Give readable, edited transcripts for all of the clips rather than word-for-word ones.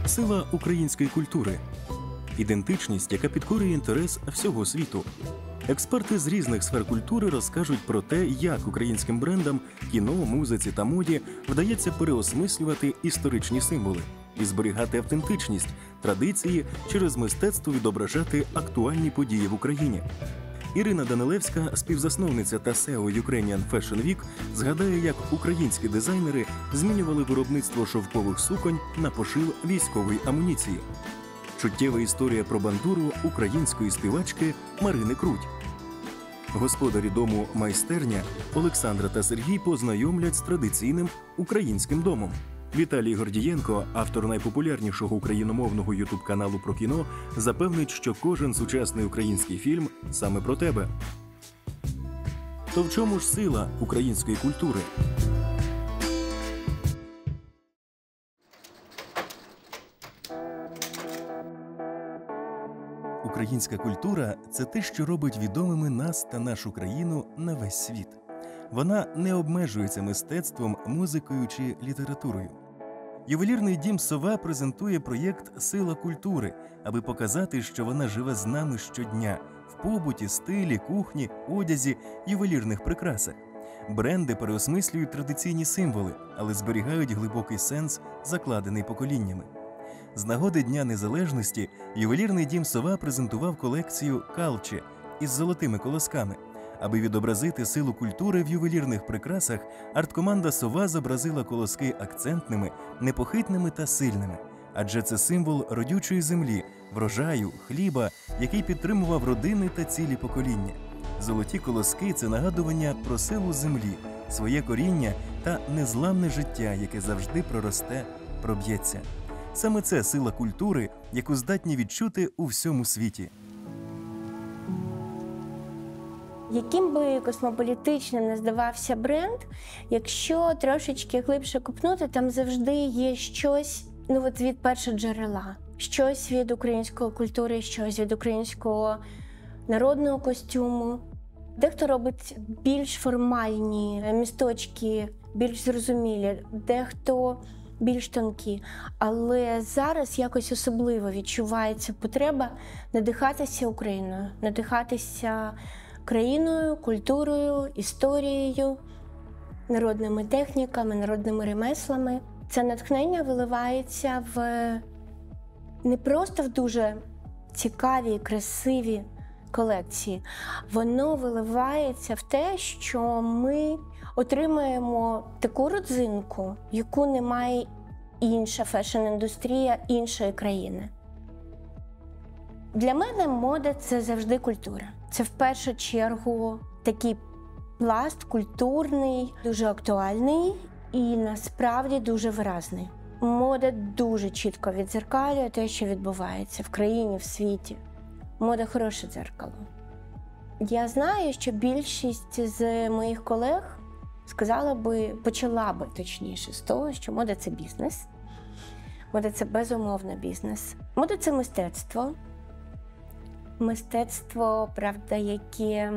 Сила української культури. Ідентичність, яка підкорює інтерес всього світу. Експерти з різних сфер культури розкажуть про те, як українським брендам, кіно, музиці та моді вдається переосмислювати історичні символи і зберігати автентичність, традиції, через мистецтво відображати актуальні події в Україні. Ірина Данилевська, співзасновниця та SEO Ukrainian Fashion Week, згадає, як українські дизайнери змінювали виробництво шовкових суконь на пошив військової амуніції. Чуттєва історія про бандуру української співачки Марини Круть. Господарі дому «Майстерня» Олександра та Сергій познайомлять з традиційним українським домом. Віталій Гордієнко, автор найпопулярнішого україномовного ютуб-каналу про кіно, запевнить, що кожен сучасний український фільм саме про тебе. То в чому ж сила української культури? Українська культура – це те, що робить відомими нас та нашу країну на весь світ. Вона не обмежується мистецтвом, музикою чи літературою. Ювелірний дім «Сова» презентує проєкт «Сила культури», аби показати, що вона живе з нами щодня – в побуті, стилі, кухні, одязі, ювелірних прикрасах. Бренди переосмислюють традиційні символи, але зберігають глибокий сенс, закладений поколіннями. З нагоди Дня Незалежності ювелірний дім «Сова» презентував колекцію «Калче» із золотими колосками. Аби відобразити силу культури в ювелірних прикрасах, арт-команда «Сова» зобразила колоски акцентними, непохитними та сильними. Адже це символ родючої землі, врожаю, хліба, який підтримував родини та цілі покоління. Золоті колоски – це нагадування про силу землі, своє коріння та незламне життя, яке завжди проросте, проб'ється. Саме це сила культури, яку здатні відчути у всьому світі. Яким би космополітичним не здавався бренд, якщо трошечки глибше копнути, там завжди є щось від першоджерела. Щось від української культури, щось від українського народного костюму. Дехто робить більш формальні місточки, більш зрозумілі, дехто більш тонкі. Але зараз якось особливо відчувається потреба надихатися Україною, надихатися країною, культурою, історією, народними техніками, народними ремеслами. Це натхнення виливається не просто в дуже цікаві, красиві колекції. Воно виливається в те, що ми отримаємо таку родзинку, яку не має інша фешн-індустрія іншої країни. Для мене мода – це завжди культура. Це в першу чергу такий пласт культурний, дуже актуальний і насправді дуже виразний. Мода дуже чітко віддзеркалює те, що відбувається в країні, в світі. Мода – хороше дзеркало. Я знаю, що більшість з моїх колег почала би точніше з того, що мода – це бізнес. Мода – це безумовно бізнес. Мода – це мистецтво. Мистецтво, правда, яке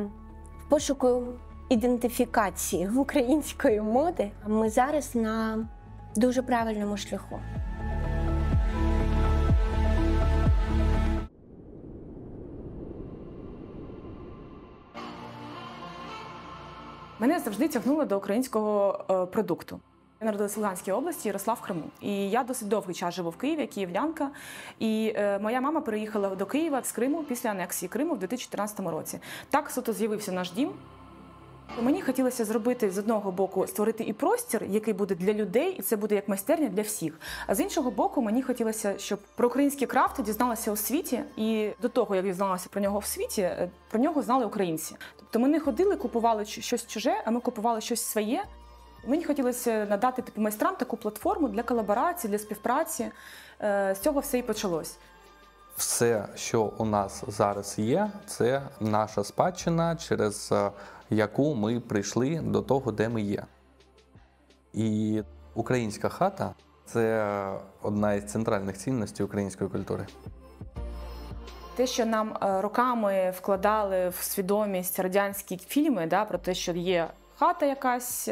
в пошуку ідентифікації української моди. Ми зараз на дуже правильному шляху. Мене завжди тягнуло до українського продукту. Я народилася в Луганській області, росла в Криму. І я досить довгий час живу в Києві, київлянка. І моя мама переїхала до Києва з Криму після анексії Криму в 2014 році. Так суто з'явився наш дім. Мені хотілося зробити, з одного боку, створити і простір, який буде для людей, і це буде як майстерня для всіх. А з іншого боку, мені хотілося, щоб про український крафт дізналася у світі, і до того, як дізналася про нього в світі, про нього знали українці. Тобто ми не ходили, купували щось чуже, а ми купували щось своє. Мені хотілося надати майстрам таку платформу для колаборації, для співпраці. З цього все і почалось. Все, що у нас зараз є, це наша спадщина, через яку ми прийшли до того, де ми є. І українська хата – це одна із центральних цінностей української культури. Те, що нам роками вкладали в свідомість радянські фільми, про те, що є хата якась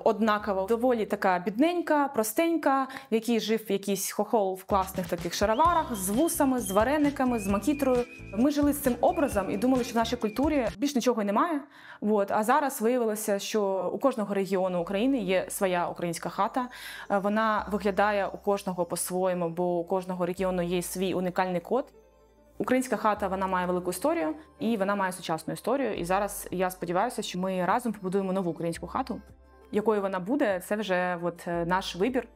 однакова, доволі така бідненька, простенька, в якій жив якийсь хохол в класних таких шароварах, з вусами, з варениками, з макітрою. Ми жили з цим образом і думали, що в нашій культурі більш нічого й немає. А зараз виявилося, що у кожного регіону України є своя українська хата. Вона виглядає у кожного по-своєму, бо у кожного регіону є свій унікальний код. Українська хата, вона має велику історію, і вона має сучасну історію. І зараз я сподіваюся, що ми разом побудуємо нову українську хату. Якою вона буде, це вже наш вибір.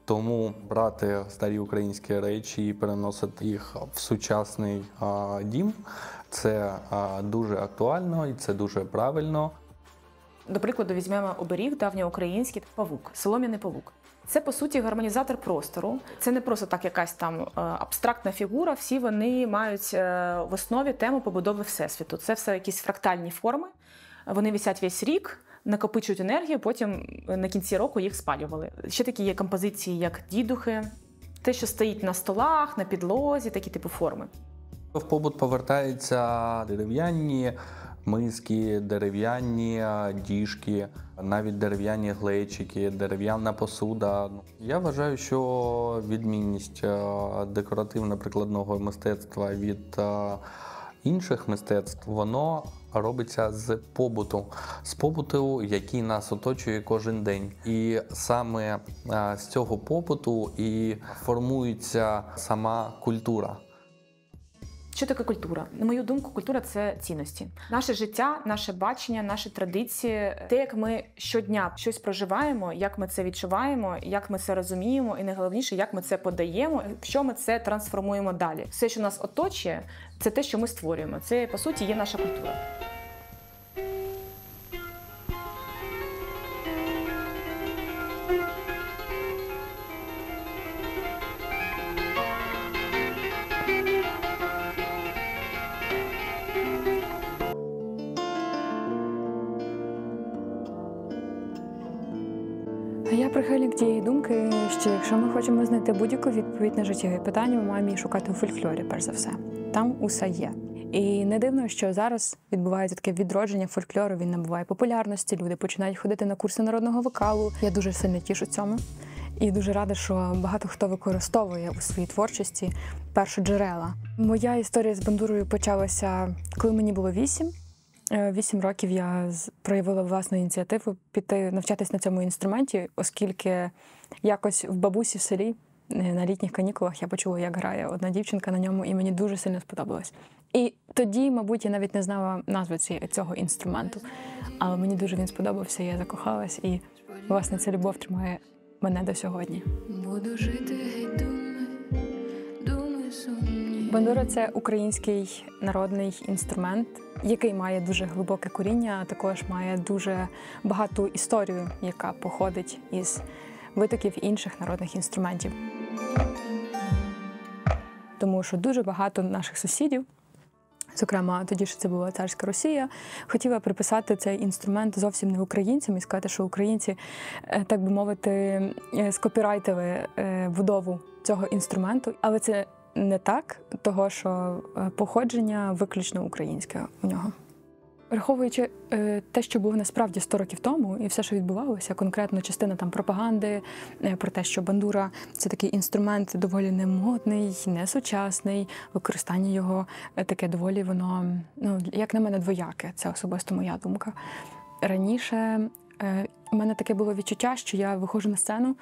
Тому брати старі українські речі і переносити їх в сучасний дім – це дуже актуально і це дуже правильно. До прикладу, візьмемо оберіг давньоукраїнський павук, солом'яний павук. Це, по суті, гармонізатор простору. Це не просто так якась там абстрактна фігура, всі вони мають в основі тему побудови Всесвіту. Це все якісь фрактальні форми, вони висять весь рік, накопичують енергію, потім на кінці року їх спалювали. Ще такі є композиції, як дідухи, те, що стоїть на столах, на підлозі, такі типу форми. В побут повертаються дерев'яні миски, дерев'яні діжки, навіть дерев'яні глечики, дерев'яна посуда. Я вважаю, що відмінність декоративно-прикладного мистецтва від інших мистецтв, воно робиться з побуту, який нас оточує кожен день. І саме з цього побуту і формується сама культура. Що таке культура? На мою думку, культура – це цінності. Наше життя, наше бачення, наші традиції, те, як ми щодня щось проживаємо, як ми це відчуваємо, як ми це розуміємо, і найголовніше, як ми це подаємо, що ми це трансформуємо далі. Все, що нас оточує, це те, що ми створюємо. Це, по суті, є наша культура. Я прихильник тієї думки, що якщо ми хочемо знайти будь-яку відповідь на життєві питання, ми маємо її шукати у фольклорі, перш за все. Там усе є. І не дивно, що зараз відбувається таке відродження фольклору, він набуває популярності, люди починають ходити на курси народного вокалу. Я дуже сильно тішу цьому. І дуже рада, що багато хто використовує у своїй творчості першоджерела. Моя історія з бандурою почалася, коли мені було 8. 8 років я проявила власну ініціативу піти навчатись на цьому інструменті, оскільки якось в бабусі в селі на літніх канікулах я почула, як грає одна дівчинка на ньому, і мені дуже сильно сподобалось. І тоді, мабуть, я навіть не знала назви цього інструменту, але мені дуже він сподобався, я закохалась, і, власне, ця любов тримає мене до сьогодні. Буду жити, геть думи сумні. Бандура – це український народний інструмент, який має дуже глибоке коріння, а також має дуже багату історію, яка походить із витоків інших народних інструментів. Тому що дуже багато наших сусідів, зокрема, тоді ж це була царська Росія, хотіла приписати цей інструмент зовсім не українцям і сказати, що українці, так би мовити, скопірайтили будову цього інструменту. Але це не так, того що походження виключно українське у нього. Враховуючи те, що було насправді 100 років тому, і все, що відбувалося, конкретно частина там пропаганди про те, що бандура – це такий інструмент доволі немодний, несучасний, використання його таке доволі воно, як на мене, двояке. Це особисто моя думка. Раніше в мене таке було відчуття, що я виходжу на сцену,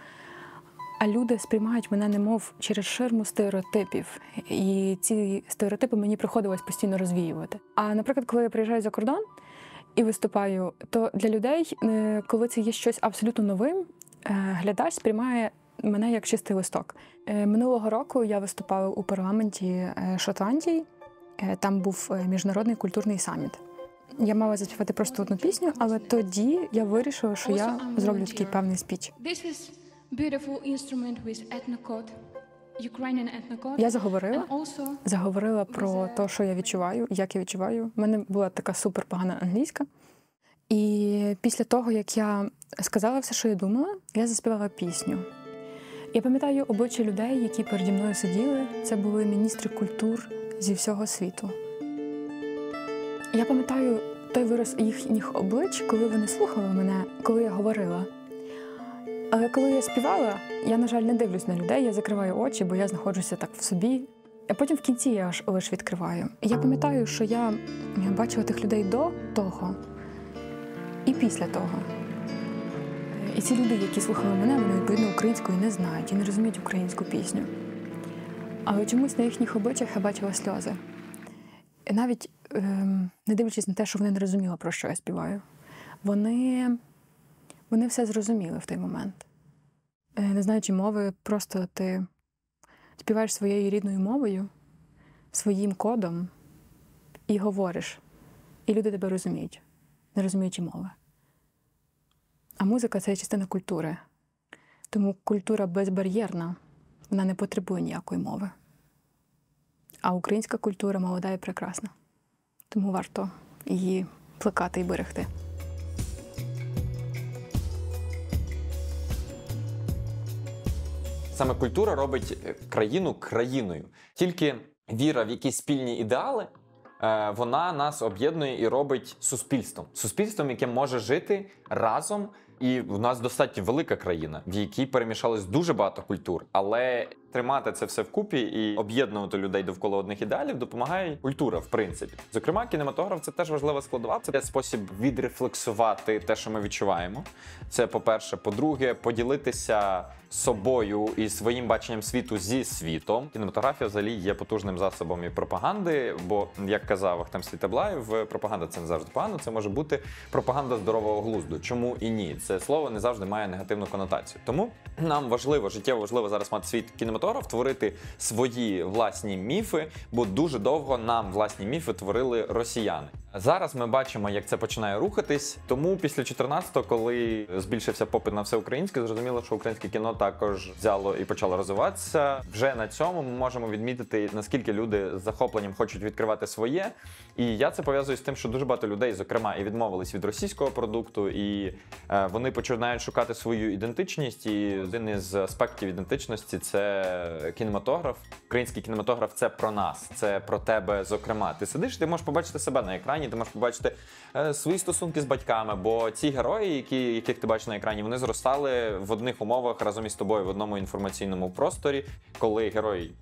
а люди сприймають мене немов через ширму стереотипів. І ці стереотипи мені приходилось постійно розвіювати. А, наприклад, коли я приїжджаю за кордон і виступаю, то для людей, коли це є щось абсолютно новим, глядач сприймає мене як чистий листок. Минулого року я виступала у парламенті Шотландії. Там був міжнародний культурний саміт. Я мала заспівати просто одну пісню, але тоді я вирішила, що я зроблю такий певний спіч. Beautiful instrument with ethnocode, Ukrainian ethnocode. Я заговорила про те, що я відчуваю, як я відчуваю. У мене була така супер погана англійська. І після того, як я сказала все, що я думала, я заспівала пісню. Я пам'ятаю обличчя людей, які переді мною сиділи. Це були міністри культур зі всього світу. Я пам'ятаю той вираз їхніх облич, коли вони слухали мене, коли я говорила. Але коли я співала, я, на жаль, не дивлюсь на людей, я закриваю очі, бо я знаходжуся так в собі. А потім в кінці я аж лише відкриваю. І я пам'ятаю, що я бачила тих людей до того і після того. І ці люди, які слухали мене, вони, відповідно, українською не знають і не розуміють українську пісню. Але чомусь на їхніх обличчях я бачила сльози. І навіть не дивлячись на те, що вони не розуміли, про що я співаю, вони все зрозуміли в той момент. Не знаючи мови, просто ти співаєш своєю рідною мовою, своїм кодом і говориш. І люди тебе розуміють, не розуміючи мови. А музика – це частина культури. Тому культура безбар'єрна, вона не потребує ніякої мови. А українська культура молода і прекрасна. Тому варто її плекати і берегти. Саме культура робить країну країною. Тільки віра в якісь спільні ідеали, вона нас об'єднує і робить суспільством. Суспільством, яке може жити разом. І в нас достатньо велика країна, в якій перемішалось дуже багато культур. Але тримати це все вкупі і об'єднувати людей довкола одних ідеалів допомагає культура, в принципі. Зокрема, кінематограф – це теж важлива складова. Це спосіб відрефлексувати те, що ми відчуваємо. Це, по-перше. По-друге, поділитися собою і своїм баченням світу зі світом. Кінематографія взагалі є потужним засобом і пропаганди, бо, як казав Ахтем Світаблаєв, пропаганда – це не завжди погано, це може бути пропаганда здорового глузду. Чому і ні? Це слово не завжди має негативну конотацію. Тому нам важливо, життєво важливо зараз мати свій кінематограф, творити свої власні міфи, бо дуже довго нам власні міфи творили росіяни. Зараз ми бачимо, як це починає рухатись, тому після 14-го, коли збільшився попит на все українське, зрозуміло, що українське кіно також взяло і почало розвиватися. Вже на цьому ми можемо відмітити, наскільки люди з захопленням хочуть відкривати своє. І я це пов'язую з тим, що дуже багато людей, зокрема, і відмовились від російського продукту, і вони починають шукати свою ідентичність. І один із аспектів ідентичності – це кінематограф. Український кінематограф – це про нас, це про тебе, зокрема. Ти сидиш, ти можеш побачити себе на екрані, ти можеш побачити свої стосунки з батьками, бо ці герої, яких ти бачиш на екрані, вони зростали в одних умовах разом із тобою в одному інформаційному просторі. Коли герой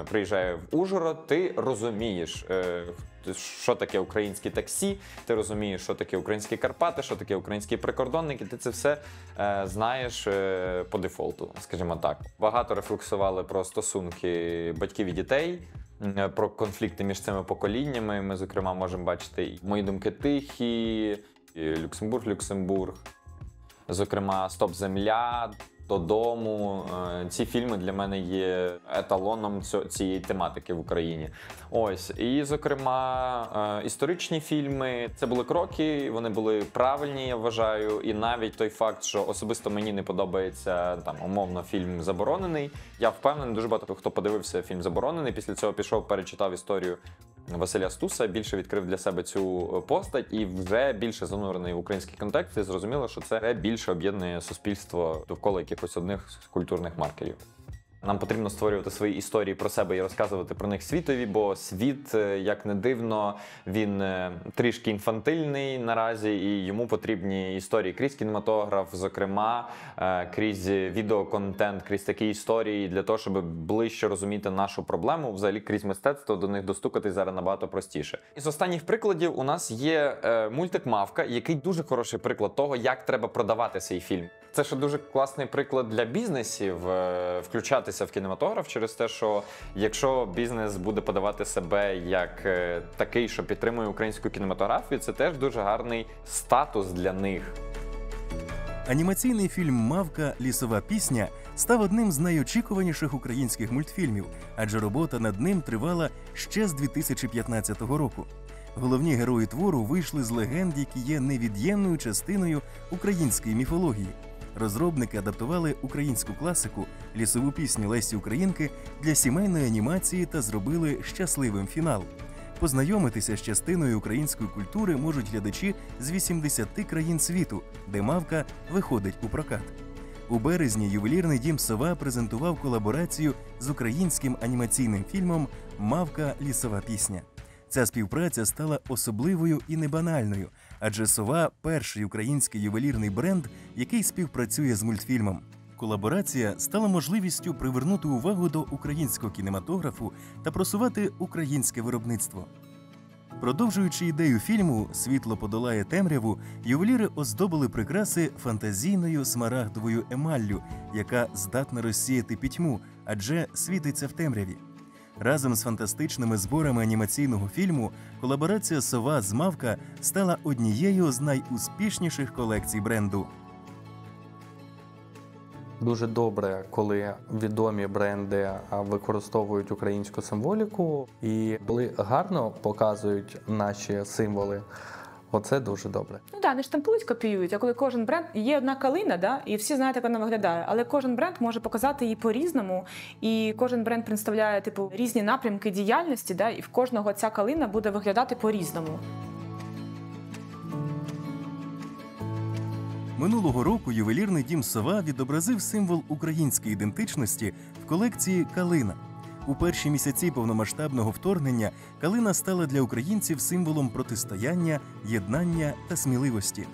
приїжджає в Ужгород, ти розумієш, що таке українські таксі, ти розумієш, що таке українські Карпати, що таке українські прикордонники, ти це все знаєш по дефолту, скажімо так. Багато рефлексували про стосунки батьків і дітей, про конфлікти між цими поколіннями. Ми, зокрема, можемо бачити «Мої думки тихі», «Люксембург», зокрема «Стоп, земля», «Додому». Ці фільми для мене є еталоном цієї тематики в Україні. Ось. І, зокрема, історичні фільми. Це були кроки, вони були правильні, я вважаю. І навіть той факт, що особисто мені не подобається, там, умовно, фільм «Заборонений». Я впевнений, дуже багато хто подивився фільм «Заборонений», після цього пішов, перечитав історію Василя Стуса, більше відкрив для себе цю постать і вже більше занурений в український контекст, і зрозуміло, що це більше об'єднує суспільство довкола якихось одних культурних маркерів. Нам потрібно створювати свої історії про себе і розказувати про них світові, бо світ, як не дивно, він трішки інфантильний наразі, і йому потрібні історії крізь кінематограф, зокрема, крізь відеоконтент, крізь такі історії, для того, щоб ближче розуміти нашу проблему, взагалі крізь мистецтво до них достукатись зараз набагато простіше. Із останніх прикладів у нас є мультик «Мавка», який дуже хороший приклад того, як треба продавати свій фільм. Це ще дуже класний приклад для бізнесів включатися в кінематограф через те, що якщо бізнес буде подавати себе як такий, що підтримує українську кінематографію, це теж дуже гарний статус для них. Анімаційний фільм «Мавка. Лісова пісня» став одним з найочікуваніших українських мультфільмів, адже робота над ним тривала ще з 2015 року. Головні герої твору вийшли з легенд, які є невід'ємною частиною української міфології. Розробники адаптували українську класику «Лісову пісню» Лесі Українки для сімейної анімації та зробили щасливим фінал. Познайомитися з частиною української культури можуть глядачі з 80 країн світу, де «Мавка» виходить у прокат. У березні ювелірний дім «Сова» презентував колаборацію з українським анімаційним фільмом «Мавка. Лісова пісня». Ця співпраця стала особливою і небанальною, адже «Сова» – перший український ювелірний бренд, який співпрацює з мультфільмом. Колаборація стала можливістю привернути увагу до українського кінематографу та просувати українське виробництво. Продовжуючи ідею фільму «Світло подолає темряву», ювеліри оздобили прикраси фантазійною смарагдовою емаллю, яка здатна розсіяти пітьму, адже світиться в темряві. Разом з фантастичними зборами анімаційного фільму колаборація «Сова» з «Мавка» стала однією з найуспішніших колекцій бренду. Дуже добре, коли відомі бренди використовують українську символіку і коли гарно показують наші символи. Оце дуже добре. Ну так, не штампують, копіюють, а коли кожен бренд, є одна калина, да, і всі знають, як вона виглядає, але кожен бренд може показати її по-різному, і кожен бренд представляє різні напрямки діяльності, да, і в кожного ця калина буде виглядати по-різному. Минулого року ювелірний дім «Сова» відобразив символ української ідентичності в колекції «Калина». У перші місяці повномасштабного вторгнення калина стала для українців символом протистояння, єднання та сміливості.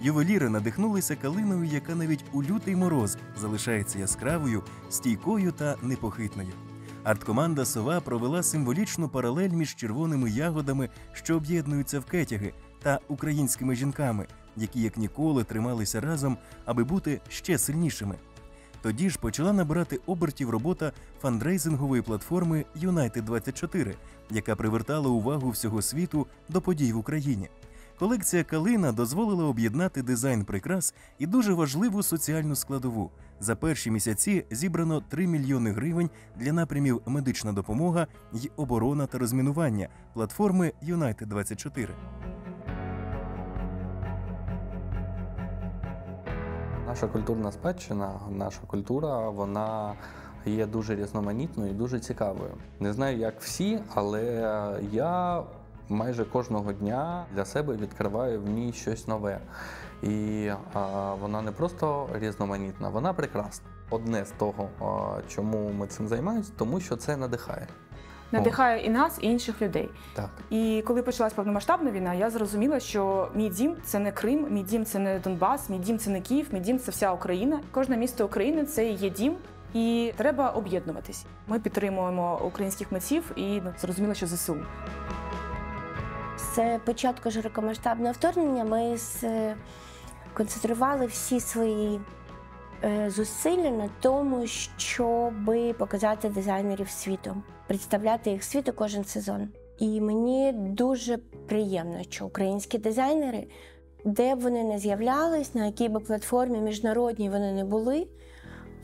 Ювеліри надихнулися калиною, яка навіть у лютий мороз залишається яскравою, стійкою та непохитною. Арт-команда «Сова» провела символічну паралель між червоними ягодами, що об'єднуються в кетяги, та українськими жінками, які як ніколи трималися разом, аби бути ще сильнішими. Тоді ж почала набирати обертів робота фандрейзингової платформи United24, яка привертала увагу всього світу до подій в Україні. Колекція «Калина» дозволила об'єднати дизайн прикрас і дуже важливу соціальну складову. За перші місяці зібрано 3 мільйони гривень для напрямів «Медична допомога» й «Оборона та розмінування» платформи United24. Наша культурна спадщина, наша культура, вона є дуже різноманітною і дуже цікавою. Не знаю, як всі, але я майже кожного дня для себе відкриваю в ній щось нове. І вона не просто різноманітна, вона прекрасна. Одне з того, чому ми цим займаємося, тому що це надихає. Надихає і нас, і інших людей. Так. І коли почалась повномасштабна війна, я зрозуміла, що мій дім – це не Крим, мій дім – це не Донбас, мій дім – це не Київ, мій дім – це вся Україна. Кожне місто України – це і є дім, і треба об'єднуватись. Ми підтримуємо українських митців і зрозуміло, що ЗСУ. З початку широкомасштабного вторгнення ми концентрували всі свої зусилля на тому, щоб показати дизайнерів світу, представляти їх світу кожен сезон. І мені дуже приємно, що українські дизайнери, де б вони не з'являлись, на якій би платформі міжнародній вони не були,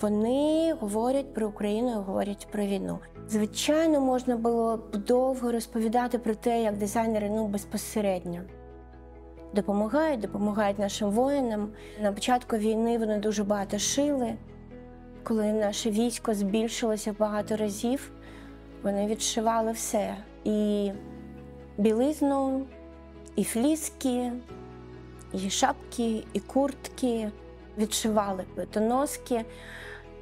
вони говорять про Україну, говорять про війну. Звичайно, можна було б довго розповідати про те, як дизайнери безпосередньо допомагають нашим воїнам. На початку війни вони дуже багато шили. Коли наше військо збільшилося багато разів, вони відшивали все. І білизну, і фліски, і шапки, і куртки. Відшивали плитоноски.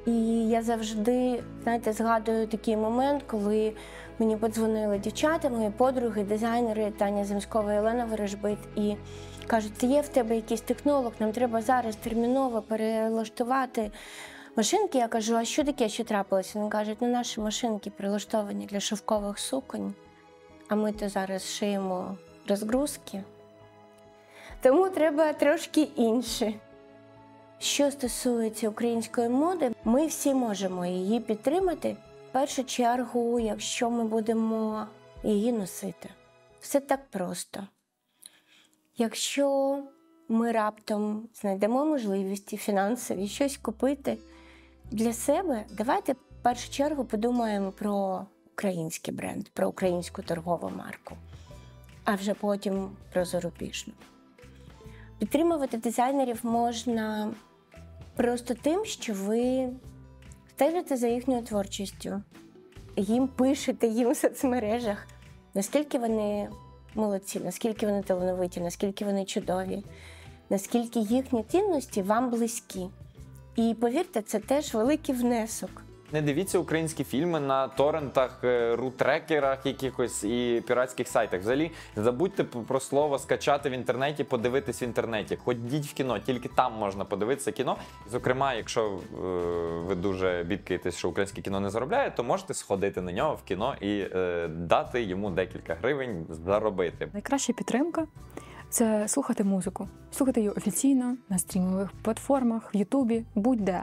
І я завжди, згадую такий момент, коли мені подзвонили дівчата, мої подруги, дизайнери Таня Земськова і Олена Ворожбит, і кажуть, є в тебе якийсь технолог, нам треба зараз терміново перелаштувати машинки. Я кажу, а що таке, що трапилося? Вони кажуть, наші машинки прилаштовані для шовкових суконь, а ми то зараз шиємо розгрузки. Тому треба трошки інше. Що стосується української моди, ми всі можемо її підтримати, в першу чергу, якщо ми будемо її носити. Все так просто. Якщо ми раптом знайдемо можливості фінансові щось купити для себе, давайте в першу чергу подумаємо про український бренд, про українську торгову марку, а вже потім про зарубіжну. Підтримувати дизайнерів можна просто тим, що ви стежите за їхньою творчістю, їм пишете, їм в соцмережах, наскільки вони молодці, наскільки вони талановиті, наскільки вони чудові, наскільки їхні цінності вам близькі. І повірте, це теж великий внесок Не дивіться українські фільми на торрентах, рутрекерах якихось і піратських сайтах. Взагалі, забудьте про слово скачати в інтернеті, подивитись в інтернеті. Ходіть в кіно, тільки там можна подивитися кіно. Зокрема, якщо ви дуже бідкаєтесь, що українське кіно не заробляє, то можете сходити на нього в кіно і дати йому декілька гривень заробити. Найкраща підтримка – це слухати музику. Слухати її офіційно, на стрімових платформах, в Ютубі, будь-де.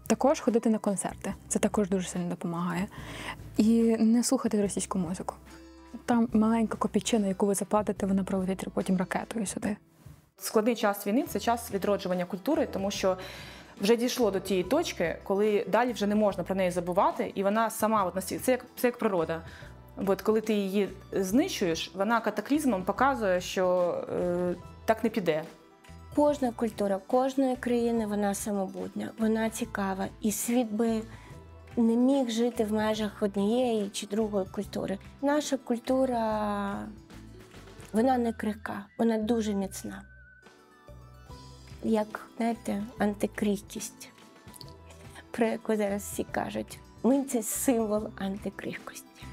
Також ходити на концерти. Це також дуже сильно допомагає. І не слухати російську музику. Там маленька копійчина, яку ви заплатите, вона пролетить потім ракетою сюди. Складний час війни – це час відроджування культури, тому що вже дійшло до тієї точки, коли далі вже не можна про неї забувати, і вона сама, от настільки, це як природа. От коли ти її знищуєш, вона катаклізмом показує, що так не піде. Кожна культура, кожної країни, вона самобутня, вона цікава. І світ би не міг жити в межах однієї чи другої культури. Наша культура, вона не крихка, вона дуже міцна. Як, знаєте, антикрихкість, про яку зараз всі кажуть. Ми – це символ антикрихкості.